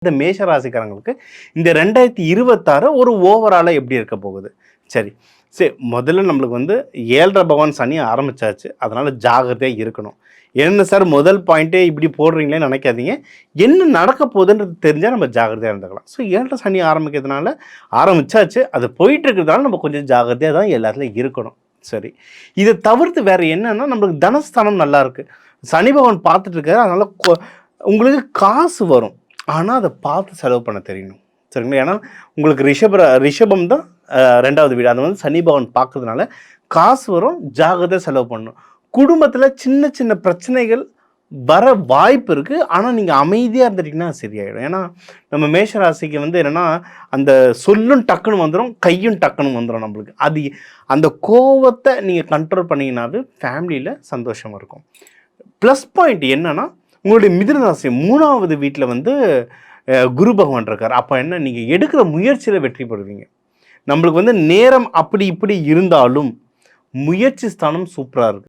இந்த மேஷ ராசிக்காரங்களுக்கு இந்த 2026 ஒரு ஓவராலாக எப்படி இருக்க போகுது? சரி சரி, முதல்ல நம்மளுக்கு வந்து 7.5 பகவான் சனி ஆரம்பிச்சாச்சு. அதனால் ஜாகிரதையாக இருக்கணும். என்ன சார் முதல் பாயிண்ட்டே இப்படி போடுறீங்களேன்னு நினைக்காதீங்க. என்ன நடக்க போகுதுன்றது தெரிஞ்சால் நம்ம ஜாகிரதையாக இருந்துக்கலாம். ஸோ 7.5 சனி ஆரம்பிக்கிறதுனால ஆரம்பிச்சாச்சு, அது போயிட்டு இருக்கிறதுனால நம்ம கொஞ்சம் ஜாகிரதையாக தான் எல்லாத்துலையும் இருக்கணும். சரி, இதை தவிர்த்து வேறு என்னன்னா, நம்மளுக்கு தனஸ்தானம் நல்லா இருக்குது. சனி பகவான் பார்த்துட்டு இருக்காரு. அதனால் உங்களுக்கு காசு வரும். ஆனால் அதை பார்த்து செலவு பண்ண தெரியணும். சரிங்களா? ஏன்னா உங்களுக்கு ரிஷபம் தான் 2வது வீடு. அதை வந்து சனி பகவான் பார்க்கறதுனால காசு வரும், ஜாகிரதை செலவு பண்ணணும். குடும்பத்தில் சின்ன சின்ன பிரச்சனைகள் வர வாய்ப்பு இருக்குது. ஆனால் நீங்கள் அமைதியாக இருந்துட்டிங்கன்னா சரியாயிடும். ஏன்னா நம்ம மேஷராசிக்கு வந்து என்னென்னா, அந்த சொல்லும் டக்குன்னு வந்துடும், கையும் டக்குன்னு வந்துடும் நம்மளுக்கு. அது அந்த கோவத்தை நீங்கள் கண்ட்ரோல் பண்ணிங்கன்னாவே ஃபேமிலியில் சந்தோஷம் இருக்கும். ப்ளஸ் பாயிண்ட் என்னென்னா, உங்களுடைய மிதுன ராசி 3வது வீட்டில் வந்து குரு பகவான் இருக்கார். அப்போ என்ன, நீங்கள் எடுக்கிற முயற்சியில் வெற்றி பெறுவீங்க. நம்மளுக்கு வந்து நேரம் அப்படி இப்படி இருந்தாலும் முயற்சி ஸ்தானம் சூப்பராக இருக்குது.